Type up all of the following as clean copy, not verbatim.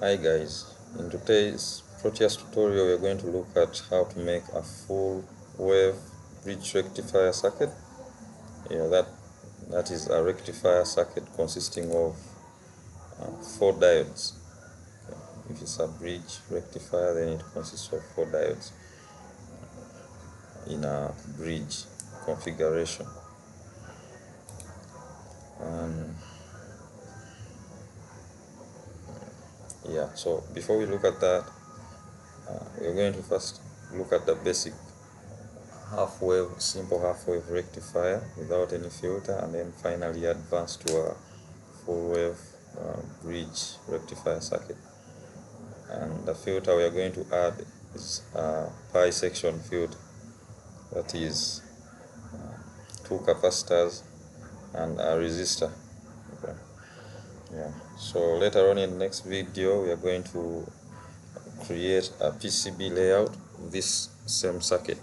Hi guys, in today's Proteus tutorial we are going to look at how to make a full wave bridge rectifier circuit. That is a rectifier circuit consisting of 4 diodes. If it's a bridge rectifier, then it consists of 4 diodes in a bridge configuration. So before we look at that, we're going to first look at the basic simple half wave rectifier without any filter, and then finally advance to a full wave bridge rectifier circuit. And the filter we are going to add is a pi section filter, that is 2 capacitors and a resistor. Okay. So later on in the next video we are going to create a PCB layout of this same circuit.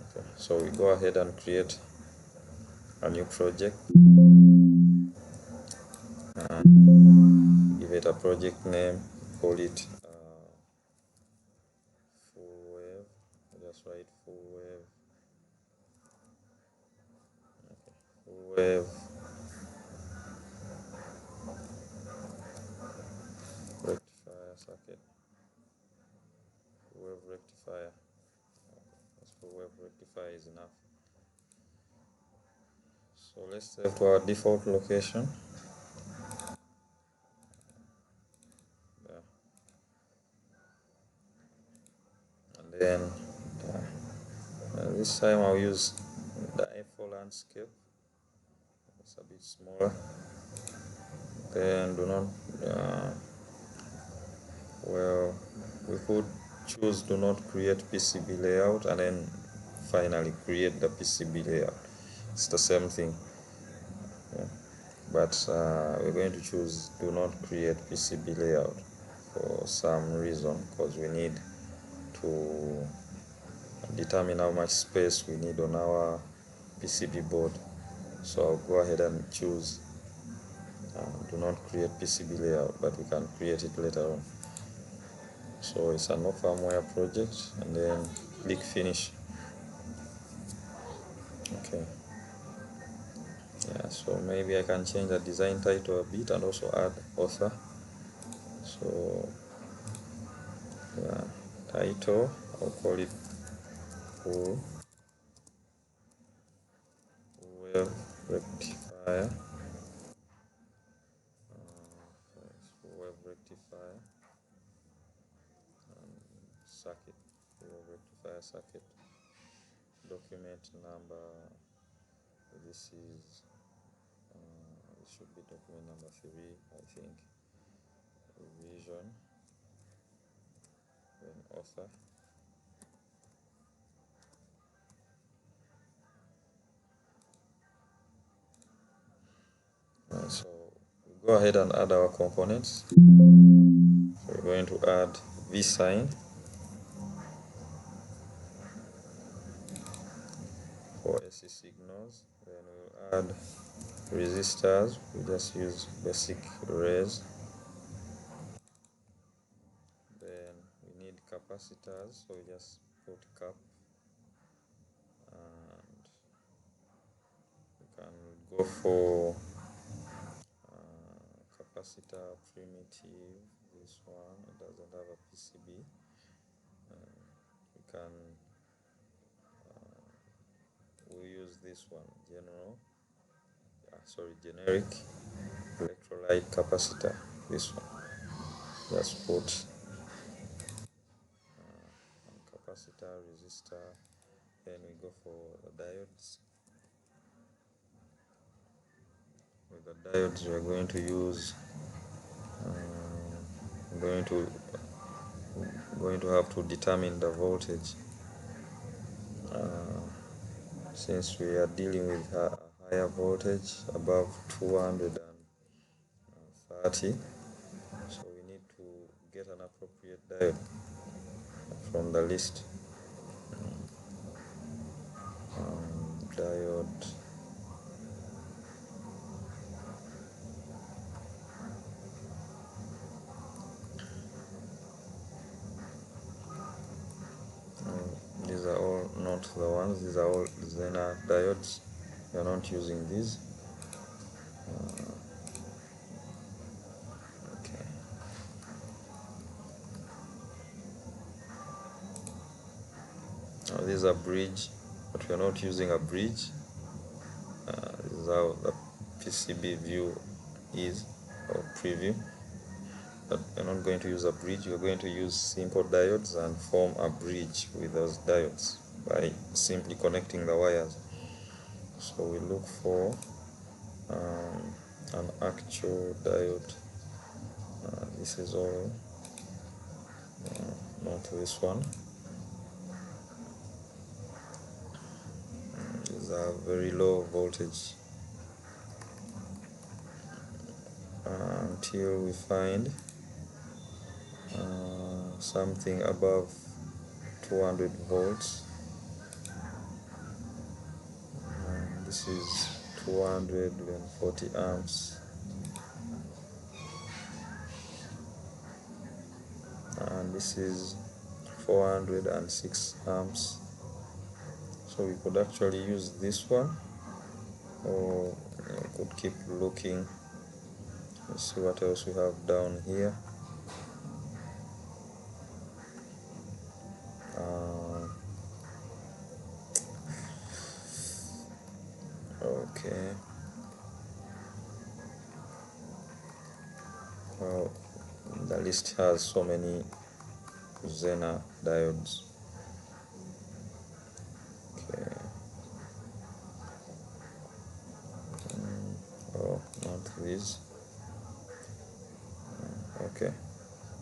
Okay. So we go ahead and create a new project and give it a project name, call it full wave. Just write full wave. Okay. Full wave rectifier circuit. Full wave rectifier. That's full wave rectifier is enough. So let's save to our default location. There. And then this time I'll use the A4 landscape. It's a bit smaller. Then do not we could choose do not create PCB layout and then finally create the PCB layout. It's the same thing, but we're going to choose do not create PCB layout for some reason, because we need to determine how much space we need on our PCB board. So I'll go ahead and choose do not create PCB layout, but we can create it later on. So it's a no firmware project, and then click finish. Okay. So maybe I can change the design title a bit and also add author. So title, I'll call it full wave rectifier. Full wave rectifier circuit. Full wave rectifier circuit. Document number. This should be document number 3, I think. Revision. Then author. So we go ahead and add our components. So we're going to add V sign for AC signals. Then we'll add resistors. We just use basic res. Then we need capacitors, so we just put cap, and we can go for capacitor primitive. This one, it doesn't have a PCB. We can we use this one, generic electrolyte capacitor. This one, just put capacitor, resistor. Then we go for the diodes. With the diodes we are going to use going to have to determine the voltage, since we are dealing with a higher voltage above 230, so we need to get an appropriate diode from the list. Diode. not the ones. These are all Zener diodes. We are not using these. Okay. Now these are bridge, but we are not using a bridge. This is how the PCB view is, or preview. But we're not going to use a bridge. We're going to use simple diodes and form a bridge with those diodes by simply connecting the wires. So we look for an actual diode. This is all, not this one. These are very low voltage until we find something above 200 volts. This is 240 amps, and this is 406 amps. So we could actually use this one, or we could keep looking. Let's see what else we have down here. Okay. Well, the list has so many Zener diodes. Okay. Oh, not these. Okay.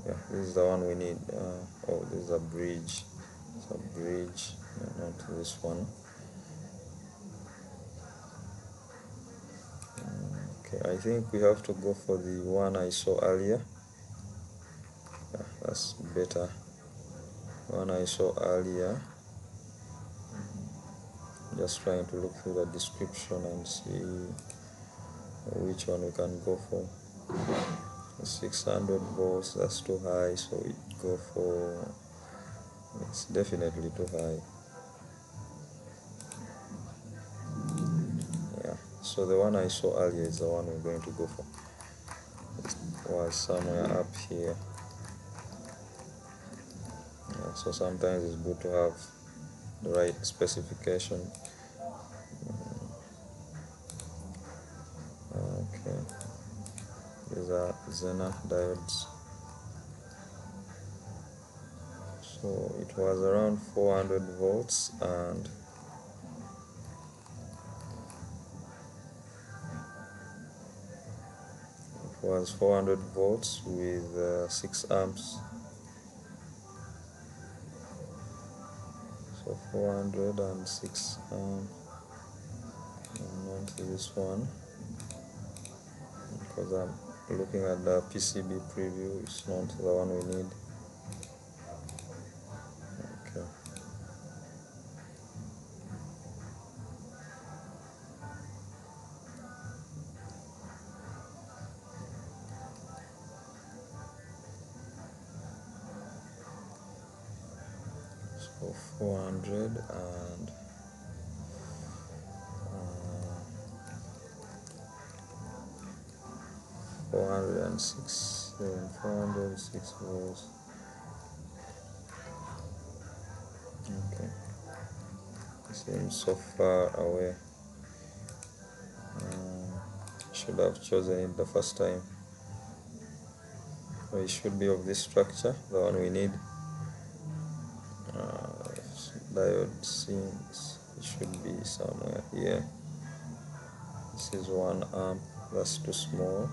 Yeah, this is the one we need. Oh, this is a bridge. It's a bridge, not this one. Okay, I think we have to go for the one I saw earlier. Yeah, that's better. One I saw earlier. Just trying to look through the description and see which one we can go for. 600 volts, that's too high, so we go for, it's definitely too high. Yeah, so the one I saw earlier is the one we're going to go for. It was somewhere up here. Yeah, so sometimes it's good to have the right specification. Okay, these are Zener diodes. So it was around 400 volts, and it was 400 volts with 6 amps. So 406 amps. Not this one, because I'm looking at the PCB preview. It's not the one we need. Okay. So 400 and 406, 406 volts. Okay, it seems so far away. Should have chosen it the first time. So it should be of this structure, the one we need. Diode seems it should be somewhere here. This is 1 amp, that's too small.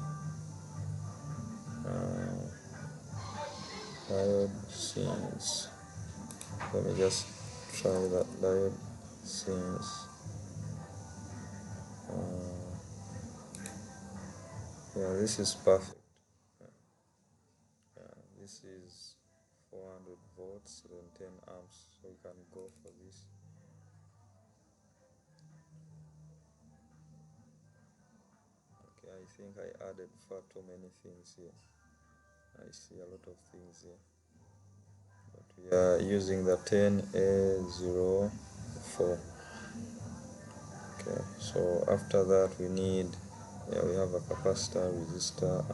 Diode seems, let me just try that diode seems. Yeah, this is perfect. Yeah, this is 400 volts and 10 amps, so we can go for this. Okay, I think I added far too many things here. I see a lot of things here. But we are using the 10A0 4. Okay, so after that we need, we have a capacitor, resistor,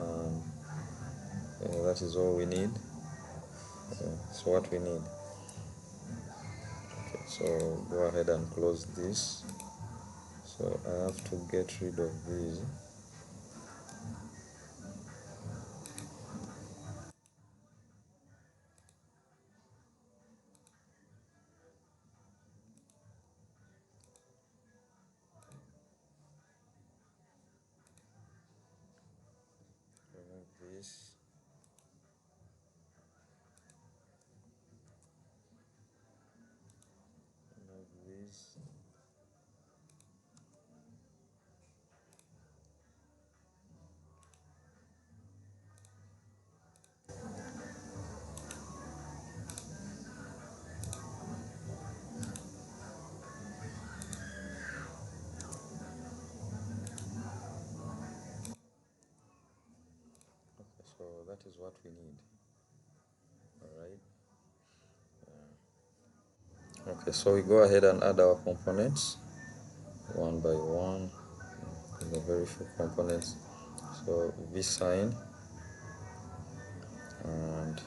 and that is all we need. So what we need, okay, so go ahead and close this. So I have to get rid of these. Remove this. Remove this. Okay, so that is what we need. Alright. Okay, so we go ahead and add our components one by one. The very few components. So V sign, and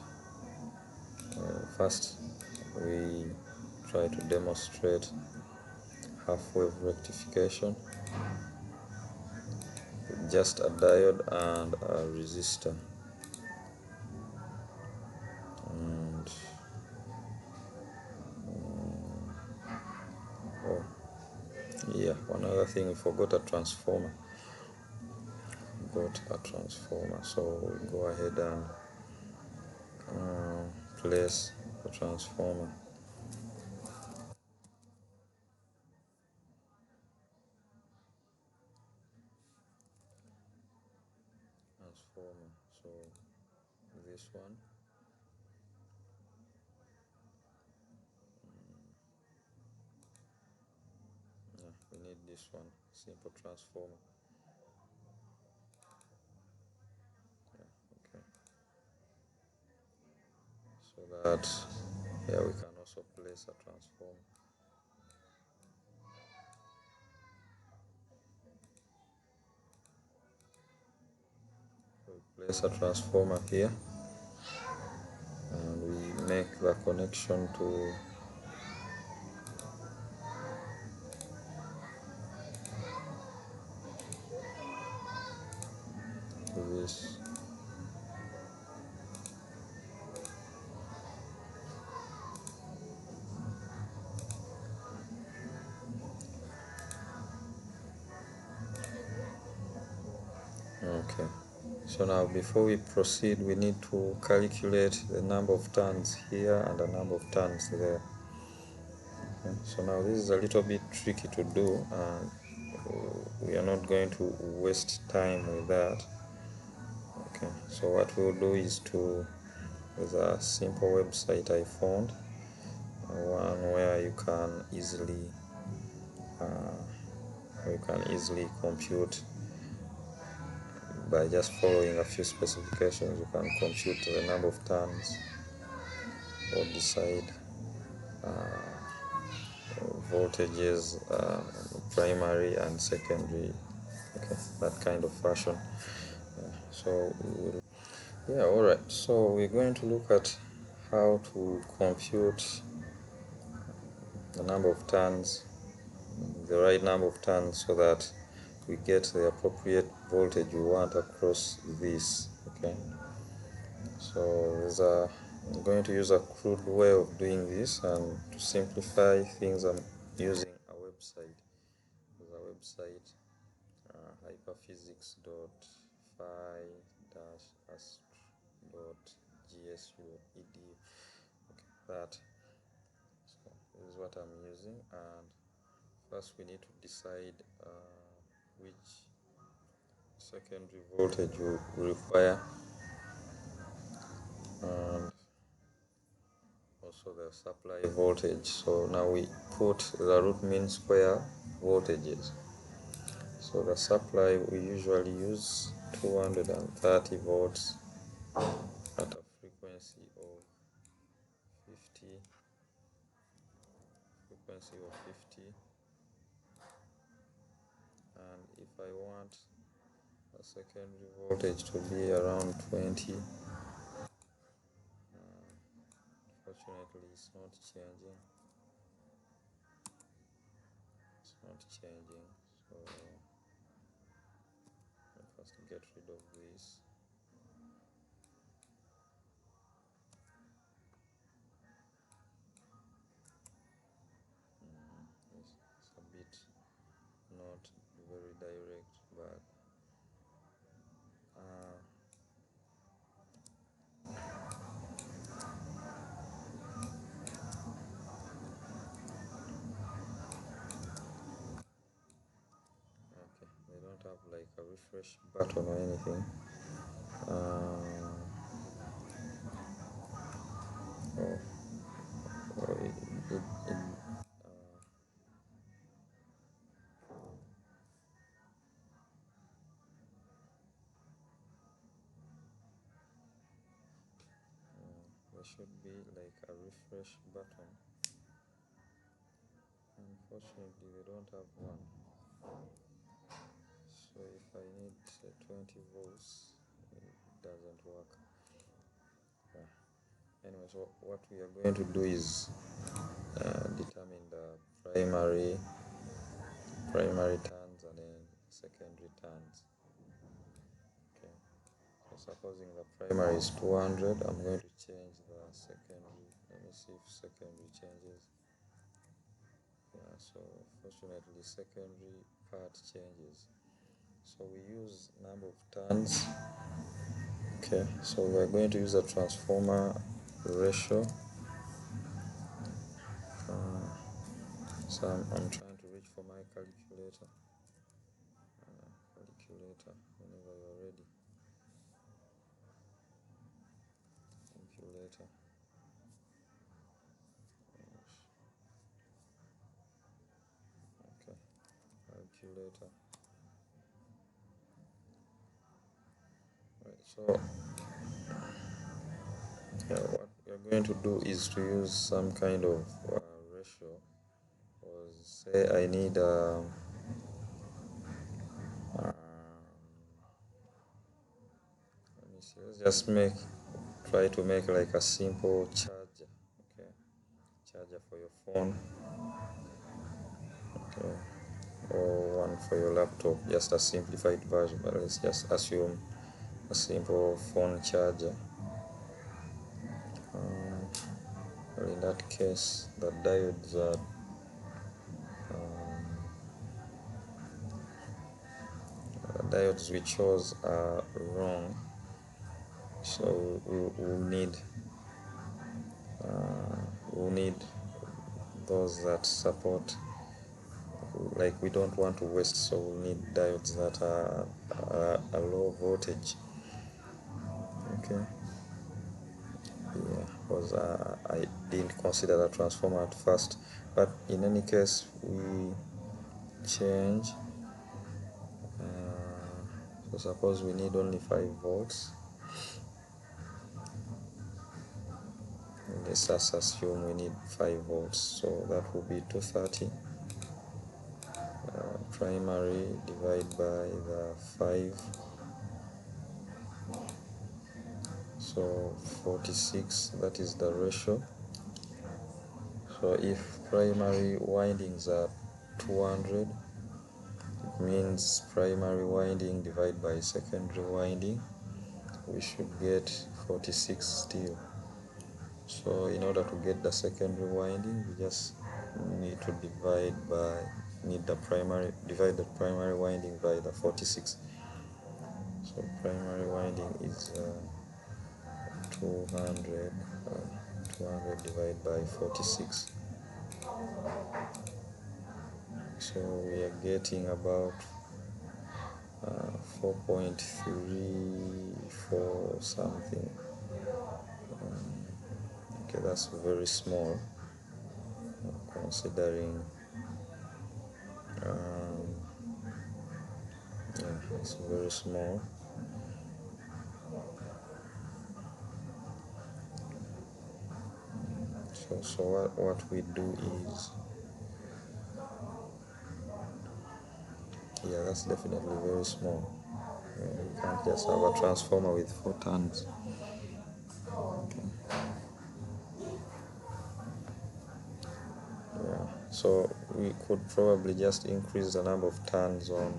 first we try to demonstrate half-wave rectification with just a diode and a resistor. And oh yeah, one other thing, we forgot a transformer. So we'll go ahead and place the transformer. So this one, yeah, we need this one, simple transformer. Yeah, okay, so that we can also place a transformer. We place a transformer here, and we make the connection to this. Okay, so now before we proceed, we need to calculate the number of turns here and the number of turns there. Okay, so now this is a little bit tricky to do, and we are not going to waste time with that. Okay, so what we'll do is there's a simple website I found, one where you can easily compute by just following a few specifications. You can compute the number of turns or decide voltages, primary and secondary, okay, that kind of fashion. Alright, so we're going to look at how to compute the number of turns, the right number of turns, so that we get the appropriate voltage we want across this. Okay, so I'm going to use a crude way of doing this, and to simplify things I'm using a website. There's a website, hyperphysics.phi-ast.gsu.edu. Okay, that. So this is what I'm using, and first we need to decide which secondary voltage we require, and also the supply voltage. So now we put the root mean square voltages. So the supply, we usually use 230 volts at a frequency of 50 frequency of 50, and if I want the secondary voltage to be around 20, fortunately it's not changing. So I'll first get rid of this. It's a bit not very direct, but okay, they don't have like a refresh button or anything. There should be like a refresh button. Unfortunately, they don't have one. So if I need say 20 volts, it doesn't work. Anyway, so what we are going to do is determine the primary turns and then secondary turns. Okay. So supposing the primary is 200, I'm going to change the secondary. Let me see if secondary changes. Yeah, so fortunately secondary part changes. So we use number of turns. Okay, so we're going to use a transformer ratio. So I'm trying to reach for my calculator. Whenever you're ready. Calculator. Okay, calculator. Right, so what we're going to do is to use some kind of ratio. Or say I need let me see, let's just try to make like a simple charger. Okay, charger for your phone. Okay, or one for your laptop, just a simplified version, but let's just assume a simple phone charger. Well, in that case, the diodes we chose are wrong, so we'll need those that support, like we don't want to waste, so we'll need diodes that are a low voltage. Okay, yeah, because I didn't consider the transformer at first, but in any case we change. So suppose we need only 5 volts. Let's just assume we need 5 volts, so that will be 230 primary divided by the 5, so 46, that is the ratio. So if primary windings are 200, it means primary winding divided by secondary winding, we should get 46 still. So in order to get the secondary winding, we just need to divide the primary winding by the 46. So primary winding is 200 divided by 46. So we are getting about 4.34 something. Okay, that's very small, considering yeah, it's very small. So what we do is that's definitely very small. You can't just have a transformer with 4 turns. Okay. Yeah, so we could probably just increase the number of turns on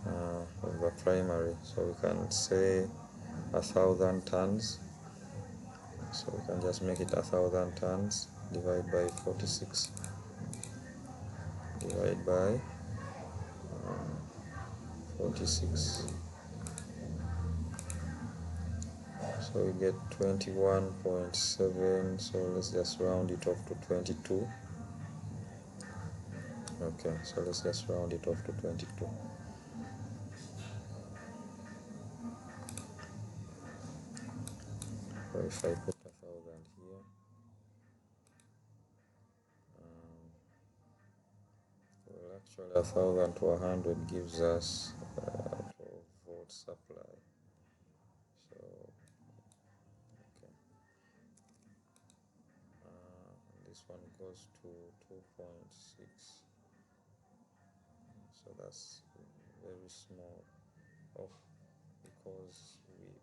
the primary, so we can say 1,000 turns. So we can just make it 1,000 turns, divide by 46, divide by 46. So we get 21.7, so let's just round it off to 22. Okay, so let's just round it off to 22. So if I put 1,000 here, well, actually 1,000 to 100 gives us 12 volt supply. So okay, this one goes to 2.6. So that's very small. Oh, because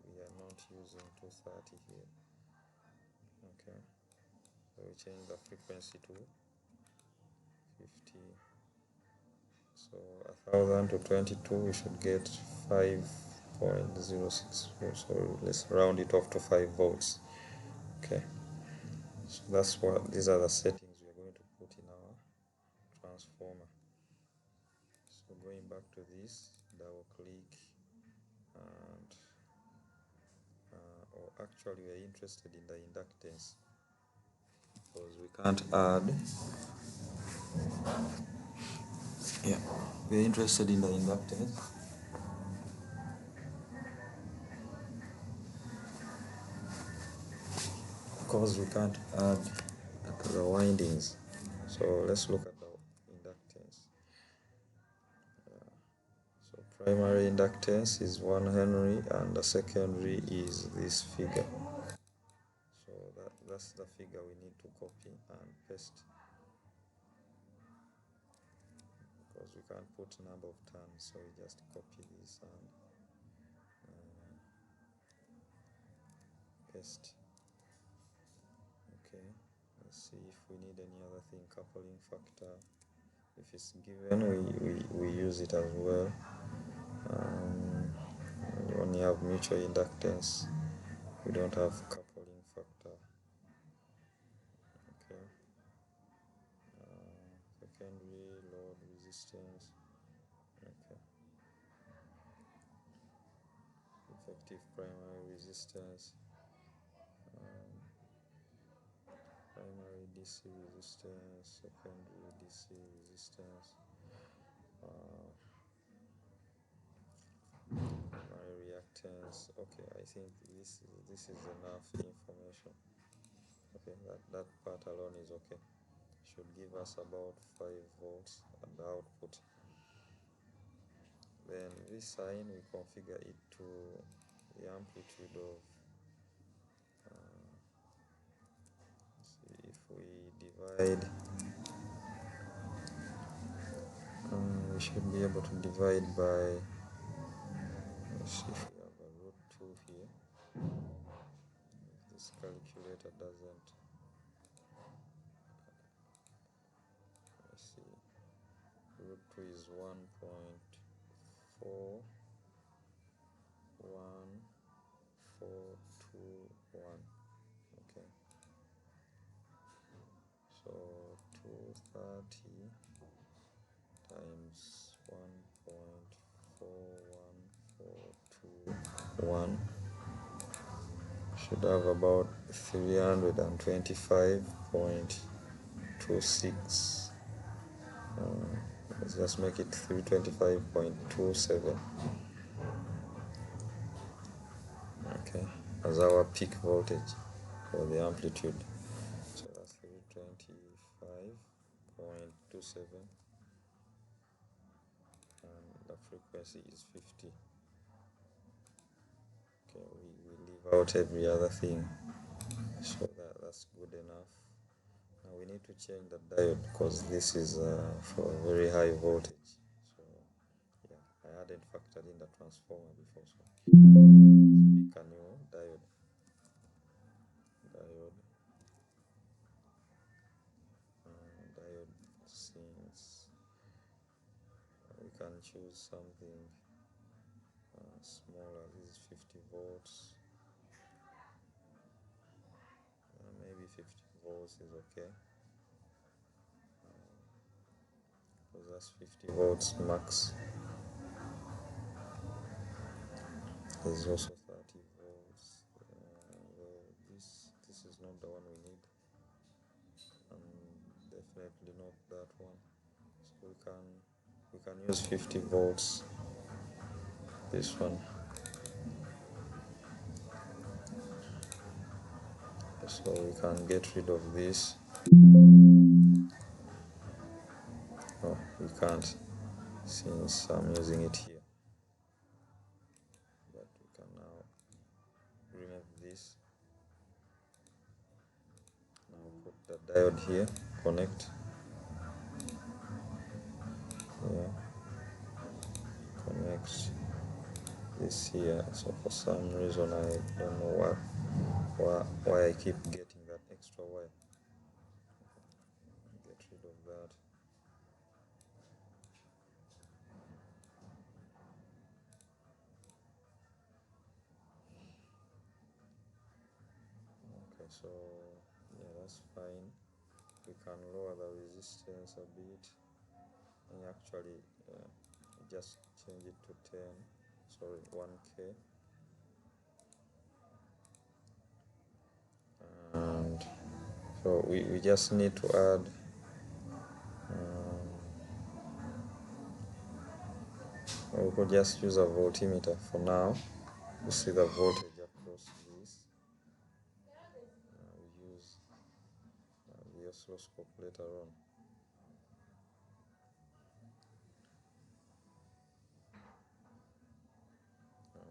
we are not using 230 here. Okay, so we change the frequency to 50. So 1,000 to 22, we should get 5.06 volts. So let's round it off to 5 volts. Okay, so that's what these are the settings we are going to put in our transformer. So going back to this, double click, and or actually we are interested in the inductance, because we can't add. Yeah, we're interested in the inductance because we can't add the windings. So let's look at the inductance. So primary inductance is 1 Henry and the secondary is this figure. So that's the figure we need to copy and paste, because we can't put number of turns, so we just copy this and paste. Okay, let's see if we need any other thing. Coupling factor, if it's given, we use it as well. We only have mutual inductance, we don't have coupling factor. Okay, secondary load resistance. Okay, effective primary resistance, primary DC resistance, secondary DC resistance, primary reactance. Okay, I think this is enough information. Okay, that part alone is okay. Should give us about 5 volts at the output. Then this sign, we configure it to the amplitude of, see if we divide, we should be able to divide by, let's see if we have a root 2 here. If this calculator doesn't, let's see, root 2 is 1.41421. Okay, so 230 times 1.41421 should have about 325.26. Let's just make it 325.27. Okay, as our peak voltage for the amplitude. So that's 325.27, and the frequency is 50. Okay, we leave out every other thing, so that's good enough. Now we need to change the diode, because this is for very high voltage, so hadn't factored in the transformer before, so pick a new diode. Diode, since we can choose something smaller. This is 50 volts. Maybe 50 volts is okay, because that's 50 volts max. There's also 30 volts. This is not the one we need, and definitely not that one. So we can use 50 volts. This one. So we can get rid of this. Oh, we can't, since I'm using it here. But we can now remove this. Now put the diode here, connect. Yeah. Connect this here. So for some reason I don't know why I keep getting that extra wire. Get rid of that. Okay, so yeah, that's fine. We can lower the resistance a bit, and actually just change it to 1K. And so we just need to add we could just use a voltmeter for now to see the voltage across this. We use the oscilloscope later on.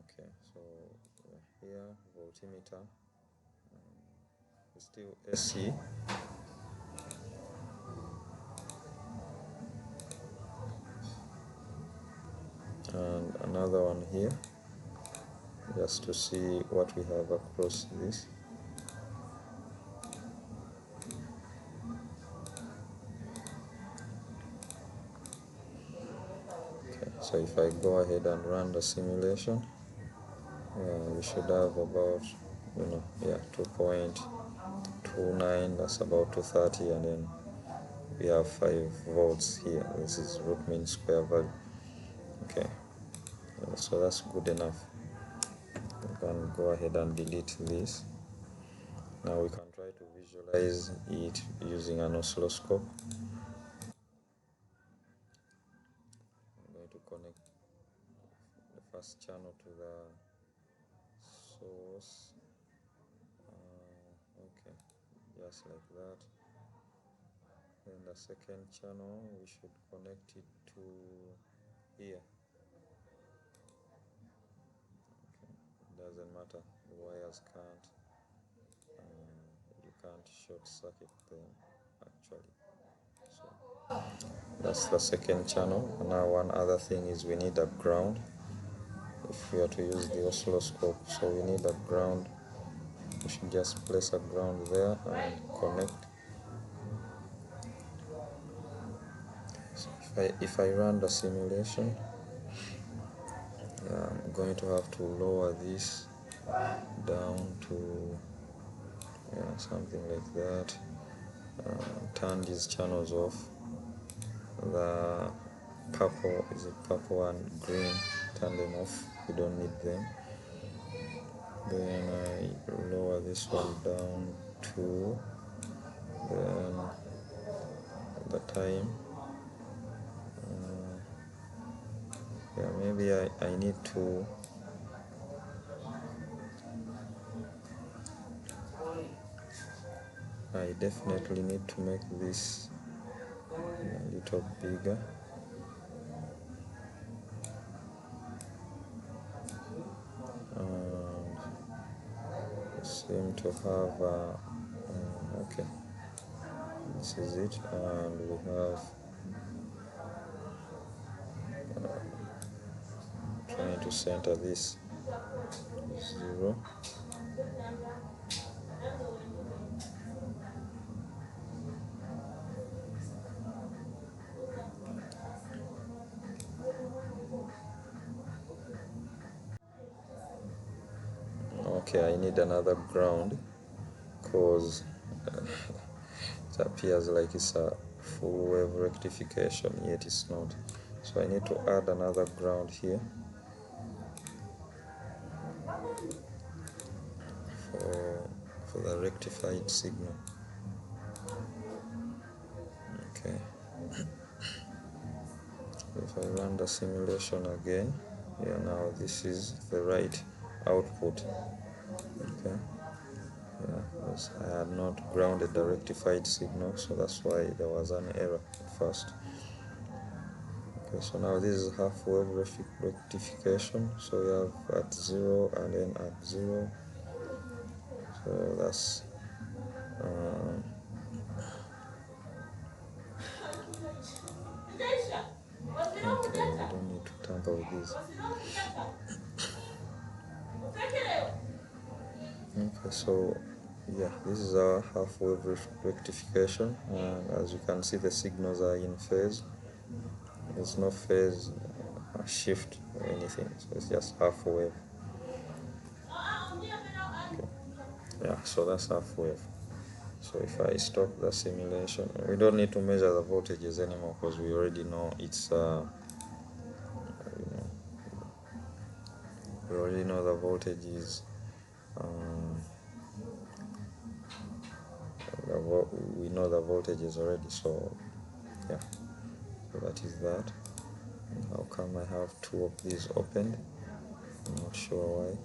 Okay, so here voltmeter, still AC. And another one here, just to see what we have across this. Okay, so if I go ahead and run the simulation, we should have about 2.29, that's about 230, and then we have 5 volts here. This is root mean square value. Okay, so that's good enough. We can go ahead and delete this. Now we can try to visualize it using an oscilloscope. I'm going to connect the first channel to the source. Okay, just like that. Then the second channel, we should connect it to here. Okay, it doesn't matter, the wires can't, you can't short circuit them actually. So that's the second channel. And now one other thing is we need a ground if we are to use the oscilloscope. So we need a ground. We should just place a ground there and connect. So if I run the simulation, I'm going to have to lower this down to something like that. Turn these channels off. The purple, is it purple and green, turn them off, we don't need them. Then I lower this one down to the time. Maybe I need to I definitely need to make this a little bigger. And seem to have okay, this is it, and we have to center this 0. Okay, I need another ground because it appears like it's a full wave rectification, yet it's not. So I need to add another ground here for the rectified signal. Okay. If I run the simulation again, yeah, now this is the right output. Okay. Yeah, because I had not grounded the rectified signal, so that's why there was an error at first. Okay, so now this is half wave rectification. So we have at 0 and then at 0. So that's okay, we don't need to tamper with this. Okay, so yeah, this is our half wave rectification, and as you can see, the signals are in phase. There's no phase shift or anything, so it's just half wave. Okay. Yeah, so that's half wave. So if I stop the simulation, we don't need to measure the voltages anymore because we already know it's we already know the voltages. We know the voltages already, so yeah, so that is that. And how come I have two of these opened? I'm not sure why.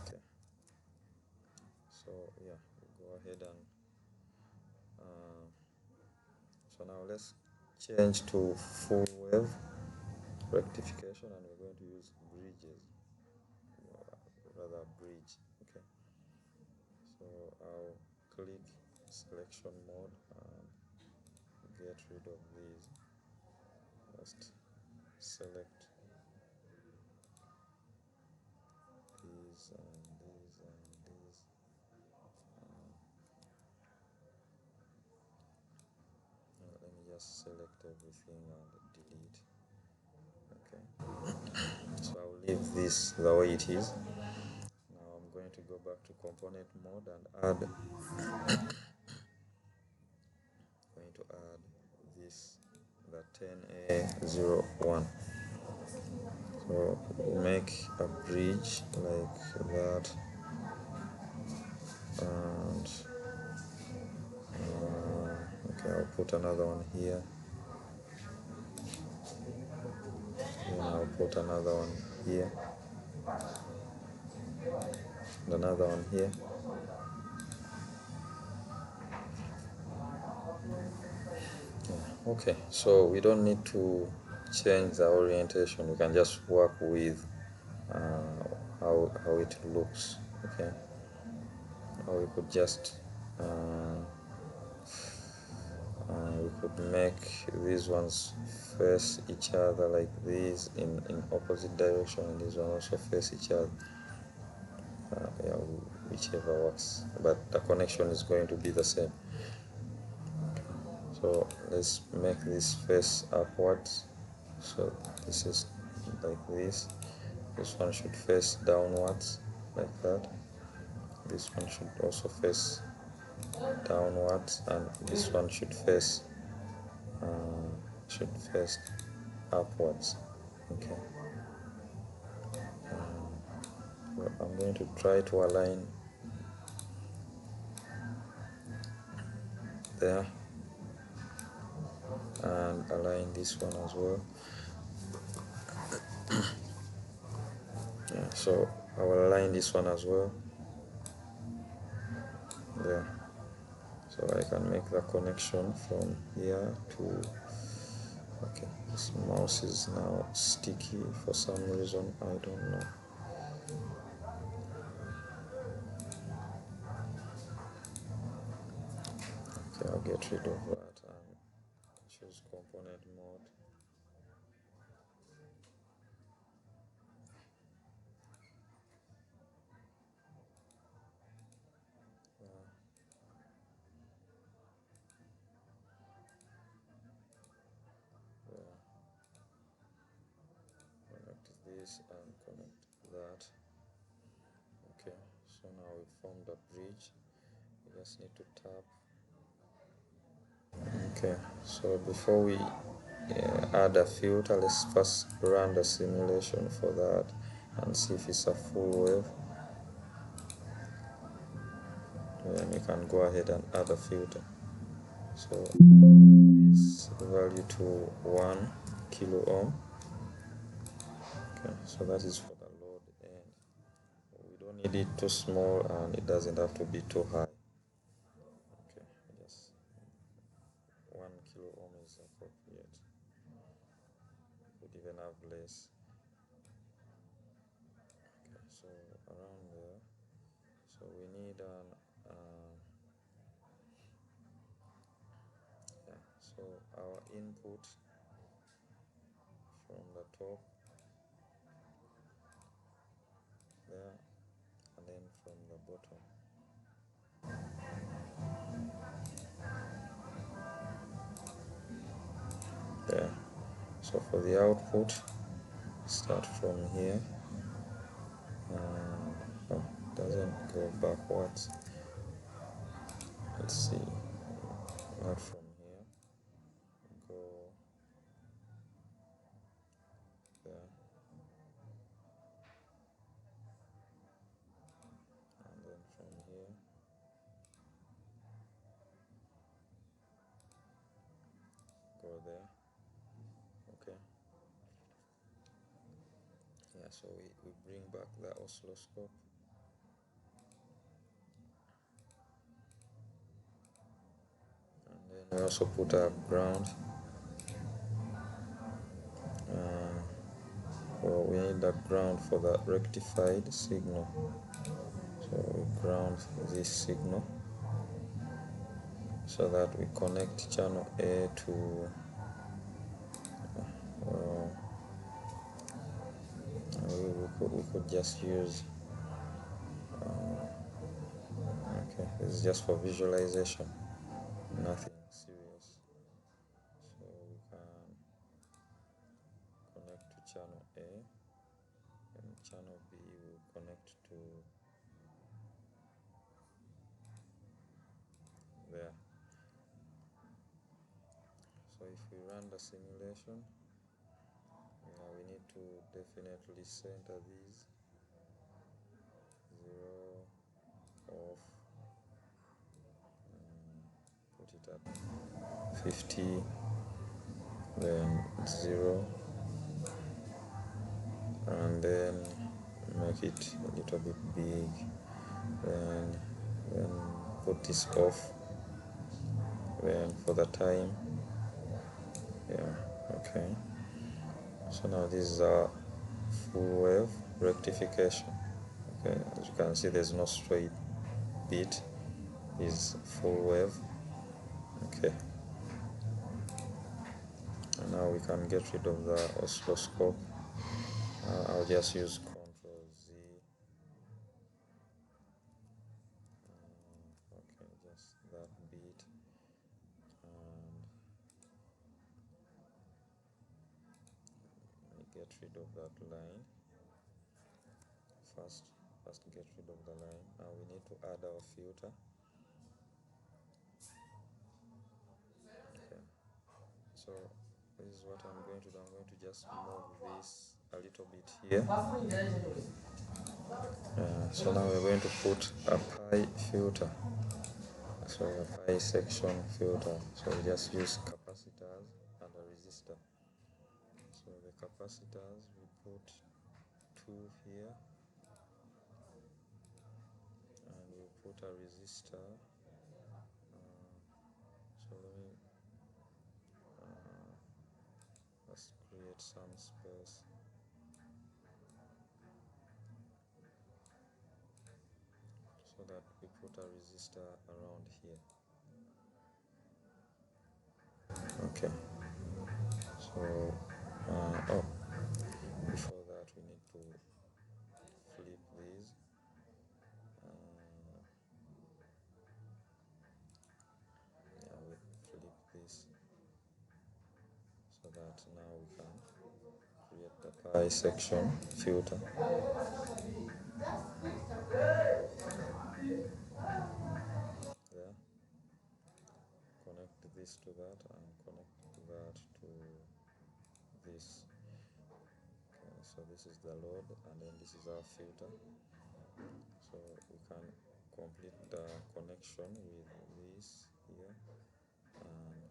Okay, so yeah, we'll go ahead and so now let's change to full wave rectification, and we're going to use bridges, rather bridge. Okay, so I'll click selection mode and get rid of these. Just select these and these and these. Let me just select everything and delete. Okay, so I'll leave this the way it is. Now I'm going to go back to component mode and add this, the 10A01. So make a bridge like that, and okay, I'll put another one here, then I'll put another one here, and another one here. Okay, so we don't need to change the orientation, we can just work with how it looks. Okay, or we could just we could make these ones face each other like this in opposite direction, and these ones also face each other. Yeah, whichever works, but the connection is going to be the same. So let's make this face upwards. So this is like this. This one should face downwards like that. This one should also face downwards, and this one should face upwards. Okay. Well, I'm going to try to align there and align this one as well. Yeah, so I will align this one as well there, so I can make the connection from here to. Okay, this mouse is now sticky for some reason, I don't know. Okay, I'll get rid of that and choose component mode. this and connect that. Okay, so now we formed a bridge. We just need to tap. Okay, so before we add a filter, let's first run the simulation for that and see if it's a full wave. Then we can go ahead and add a filter. So this value to 1 kilo ohm. Okay, so that is for the load end. We don't need it too small and it doesn't have to be too high. Okay, just 1 kilo ohm is appropriate. Could even have less. Okay, so around there. So we need an yeah, so our input from the top there, and then from the bottom. There. So for the output, start from here. Oh, doesn't go backwards. Let's see. Not from here. Go there. And then from here. Go there. Okay. Yeah, so we bring back the oscilloscope. And then we also put a ground. Well, we need that ground for the rectified signal. So we ground this signal so that we connect channel A to we could just use okay, this is just for visualization, nothing serious. So we can connect to channel A and channel B will connect to there. So if we run the simulation, we need to definitely center these 0 off, put it at 50, then 0, and then make it a little bit big, then put this off, then for the time, yeah, okay. So now this is a full wave rectification. Okay, as you can see, there's no straight beat, is full wave. Okay, and now we can get rid of the oscilloscope. I'll just use Ctrl Z. Okay, just that beat, and we get rid of that line. First get rid of the line. Now we need to add our filter. Okay, so this is what I'm going to do. I'm going to just move this a little bit here. So now we're going to put a pi filter, so a pi section filter. So we just use capacitors and a resistor. So the capacitors, we put 2 here, and we put a resistor. So let me let's create some space. So that we put a resistor around here. Okay. So before that we need to flip these. Yeah, we flip this so that now we can create the pi section filter. There. Connect this to that and connect that to this. Okay, so this is the load and then this is our filter. So we can complete the connection with this here and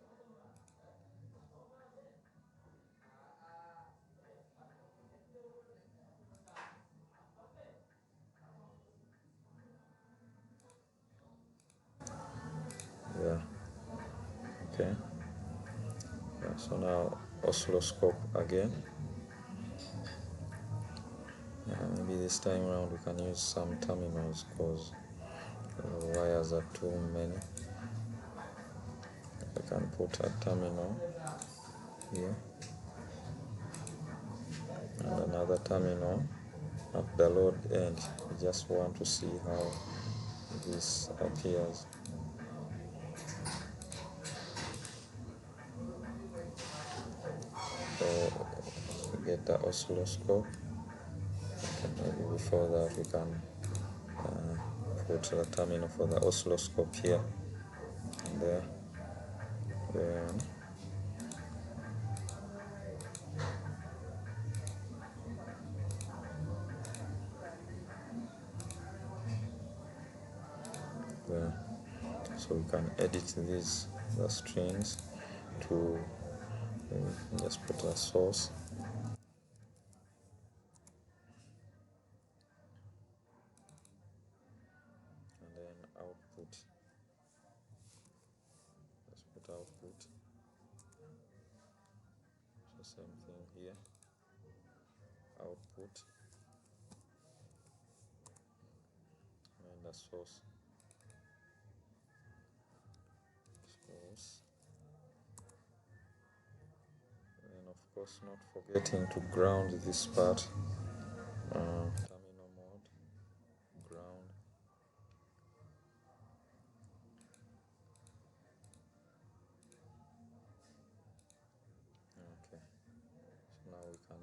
yeah, okay. Yeah, so now oscilloscope again. Maybe this time around we can use some terminals because the wires are too many. I can put a terminal here and another terminal at the load end. We just want to see how this appears. So we get the oscilloscope. Okay, maybe before that we can put the terminal for the oscilloscope here and there. Then so we can edit these the strings to just put a source and then output. Let's put output. So same thing here, output and the source. And of course not forgetting to ground this part. Terminal mode, ground. Okay, so now we can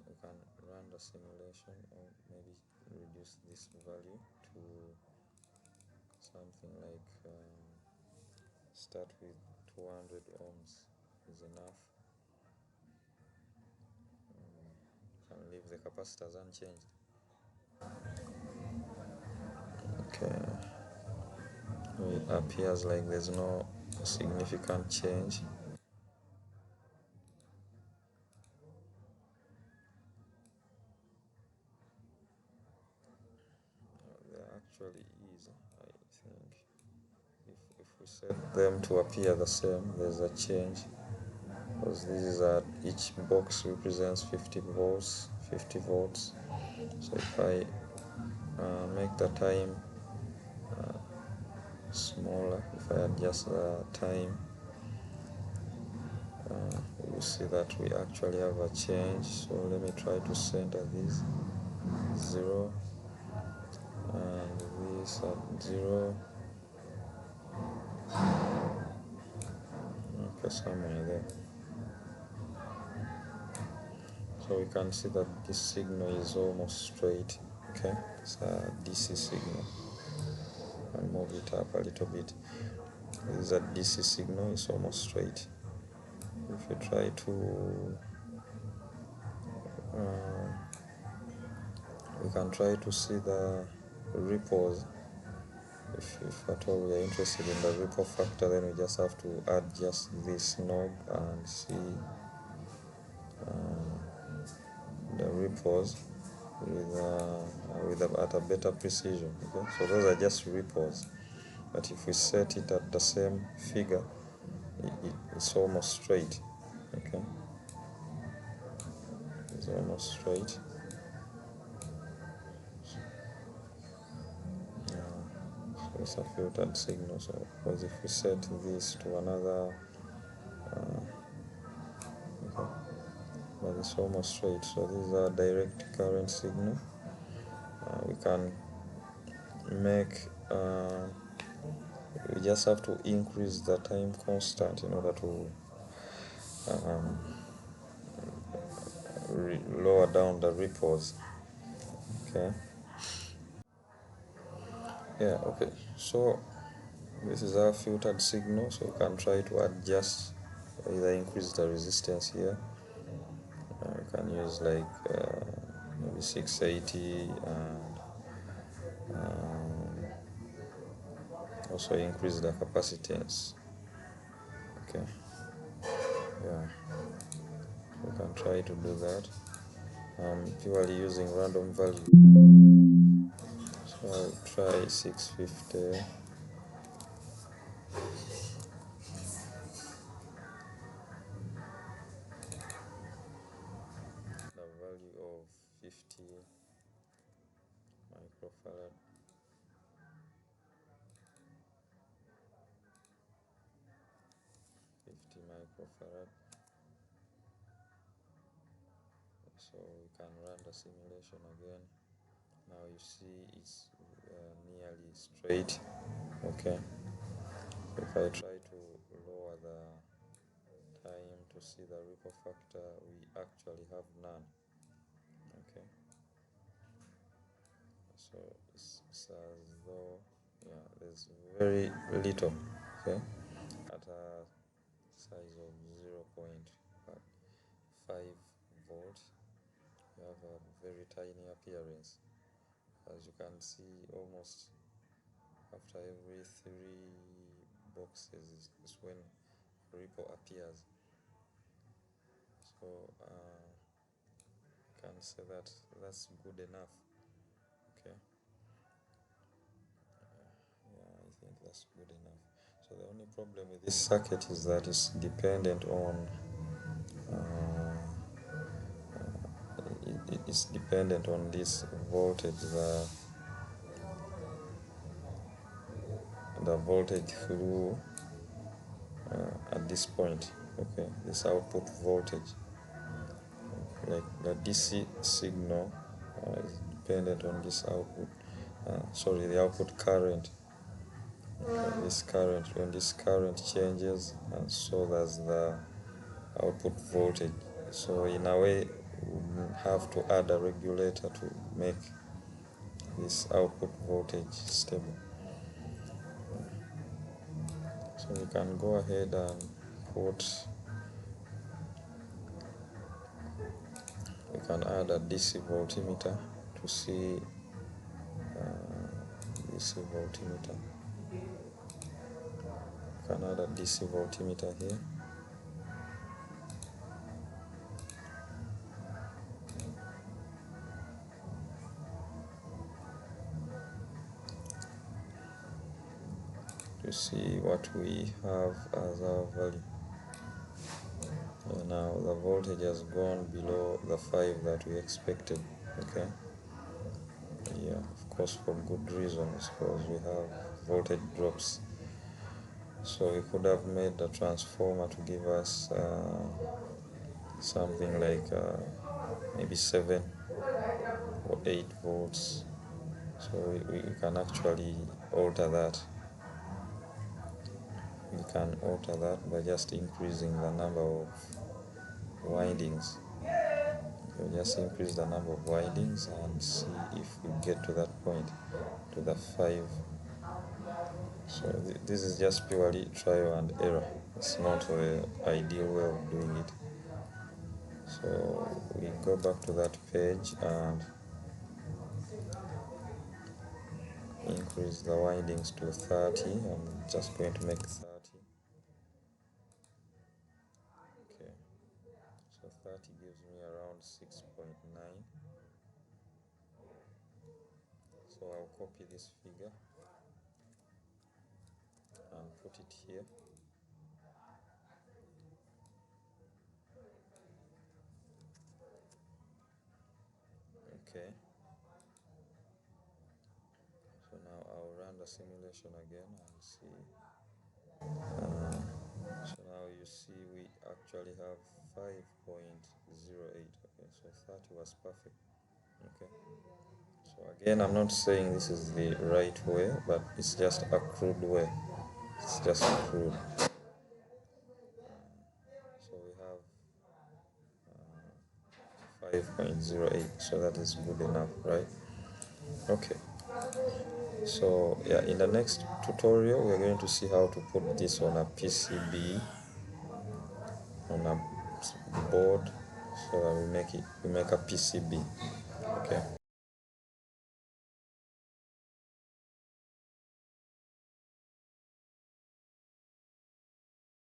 run the simulation, or maybe reduce this value to something like start with 200 ohms is enough. Can leave the capacitors unchanged. Okay, it appears like there's no significant change. There actually is, I think. If we set them to appear the same, there's a change, because this is each box represents 50 volts. So if I make the time smaller, if I adjust the time, you see that we actually have a change. So let me try to center this 0 and this at 0. Okay, somewhere there. So we can see that this signal is almost straight. Okay, it's a DC signal. I'll move it up a little bit. This is a DC signal, it's almost straight. If you try to we can try to see the ripples. If at all we are interested in the ripple factor, then we just have to adjust this knob and see the ripples at a better precision. Okay, so those are just ripples, but if we set it at the same figure, it's almost straight. Okay, it's almost straight. So it's a filtered signal. So because if we set this to another okay, but it's almost straight. So this is a direct current signal. We can make we just have to increase the time constant in order to lower down the ripples. Okay. Yeah, okay, so this is our filtered signal, so you can try to adjust, either increase the resistance here. You can use like maybe 680, and also increase the capacitance. Okay, yeah, you can try to do that. Purely using random value, so I'll try 650. The value of 50 microfarad. 50 microfarad. So we can run the simulation again. Now you see it's nearly straight. Okay, if I try to lower the time to see the ripple factor, we actually have none. Okay, so it's as though, yeah, there's very little. Okay, at a size of 0.5 volts, you have a very tiny appearance. As you can see, almost after every 3 boxes is when ripple appears. So you can say that that's good enough. Okay, yeah, I think that's good enough. So the only problem with this circuit is that it's dependent on it's dependent on this voltage, the voltage through at this point. Okay, this output voltage, like the DC signal is dependent on this output, sorry, the output current. Okay, this current, when this current changes, and so does the output voltage. So in a way, we have to add a regulator to make this output voltage stable. So we can go ahead and we can add a DC voltmeter to see DC voltmeter. We can add a DC voltmeter here. To see what we have as our value. And now the voltage has gone below the 5 that we expected. Okay, yeah, of course, for good reasons, because we have voltage drops. So we could have made the transformer to give us something like maybe 7 or 8 volts. So we can actually alter that. We can alter that by just increasing the number of windings. We'll just increase the number of windings and see if we get to that point, to the 5. So this is just purely trial and error. It's not the ideal way of doing it. So we go back to that page and increase the windings to 30. I'm just going to make 30. Okay, so 30 gives me around 6.9. So I'll copy this figure and put it here. Okay, so now I'll run the simulation again and see. So now you see we actually have 5.08. Okay, so 30 was perfect. Okay, so again, I'm not saying this is the right way, but it's just a crude way. It's just crude. So we have 5.08, so that is good enough, right? Okay, so yeah, in the next tutorial we're going to see how to put this on a PCB, on a board, so that we make a PCB. Okay.